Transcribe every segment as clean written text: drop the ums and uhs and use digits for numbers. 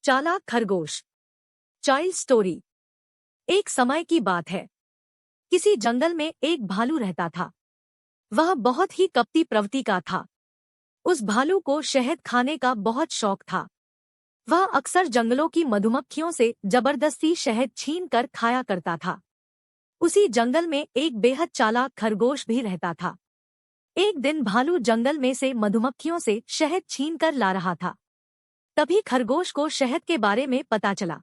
चालाक खरगोश। Child story. एक समय की बात है। किसी जंगल में एक भालू रहता था। वह बहुत ही कपटी प्रवृत्ति का था। उस भालू को शहद खाने का बहुत शौक था। वह अक्सर जंगलों की मधुमक्खियों से जबरदस्ती शहद छीन कर खाया करता था। उसी जंगल में एक बेहद चालाक खरगोश भी रहता था। एक दिन भालू जंगल में से मधुमक्खियों से शहद छीन कर ला रहा था। तभी खरगोश को शहद के बारे में पता चला।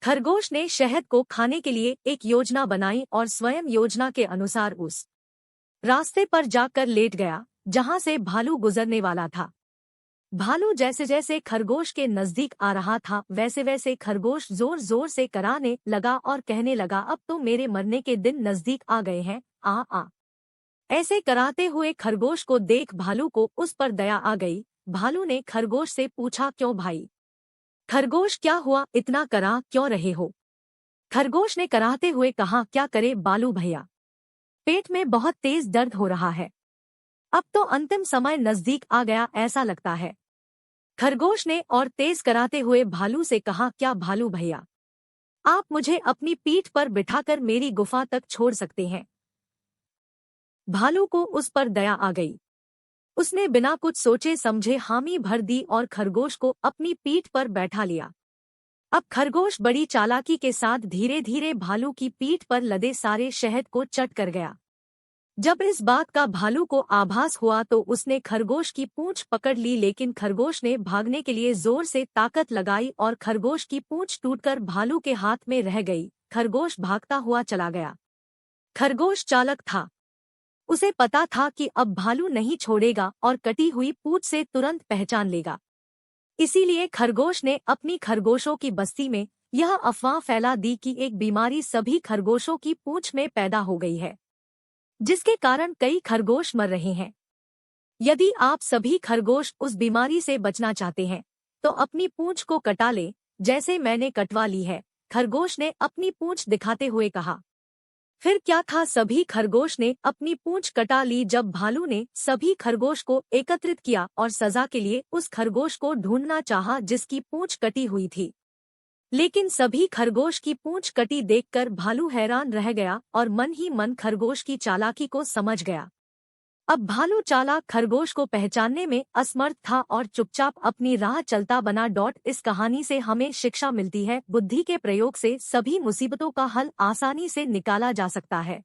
खरगोश ने शहद को खाने के लिए एक योजना बनाई और स्वयं योजना के अनुसार उस रास्ते पर जाकर लेट गया जहां से भालू गुजरने वाला था। भालू जैसे जैसे खरगोश के नजदीक आ रहा था वैसे वैसे खरगोश जोर जोर से कराने लगा और कहने लगा, अब तो मेरे मरने के दिन नजदीक आ गए हैं, आ आ। ऐसे कराते हुए खरगोश को देख भालू को उस पर दया आ गई। भालू ने खरगोश से पूछा, क्यों भाई? खरगोश, क्या हुआ, इतना करा क्यों रहे हो? खरगोश ने कराहते हुए कहा, क्या करे बालू भैया, पेट में बहुत तेज दर्द हो रहा है। अब तो अंतिम समय नजदीक आ गया ऐसा लगता है। खरगोश ने और तेज कराते हुए भालू से कहा, क्या भालू भैया, आप मुझे अपनी पीठ पर बिठाकर मेरी गुफा तक छोड़ सकते हैं? भालू को उस पर दया आ गई। उसने बिना कुछ सोचे समझे हामी भर दी और खरगोश को अपनी पीठ पर बैठा लिया। अब खरगोश बड़ी चालाकी के साथ धीरे धीरे भालू की पीठ पर लदे सारे शहद को चट कर गया। जब इस बात का भालू को आभास हुआ तो उसने खरगोश की पूंछ पकड़ ली, लेकिन खरगोश ने भागने के लिए जोर से ताकत लगाई और खरगोश की पूंछ टूटकर भालू के हाथ में रह गई। खरगोश भागता हुआ चला गया। खरगोश चालाक था। उसे पता था कि अब भालू नहीं छोड़ेगा और कटी हुई पूंछ से तुरंत पहचान लेगा। इसीलिए खरगोश ने अपनी खरगोशों की बस्ती में यह अफवाह फैला दी कि एक बीमारी सभी खरगोशों की पूंछ में पैदा हो गई है, जिसके कारण कई खरगोश मर रहे हैं। यदि आप सभी खरगोश उस बीमारी से बचना चाहते हैं तो अपनी पूंछ को कटा लें, जैसे मैंने कटवा ली है, खरगोश ने अपनी पूंछ दिखाते हुए कहा। फिर क्या था, सभी खरगोश ने अपनी पूंछ कटा ली। जब भालू ने सभी खरगोश को एकत्रित किया और सजा के लिए उस खरगोश को ढूंढना चाहा जिसकी पूंछ कटी हुई थी, लेकिन सभी खरगोश की पूंछ कटी देखकर भालू हैरान रह गया और मन ही मन खरगोश की चालाकी को समझ गया। अब भालू चालाक खरगोश को पहचानने में असमर्थ था और चुपचाप अपनी राह चलता बना। इस कहानी से हमें शिक्षा मिलती है, बुद्धि के प्रयोग से सभी मुसीबतों का हल आसानी से निकाला जा सकता है।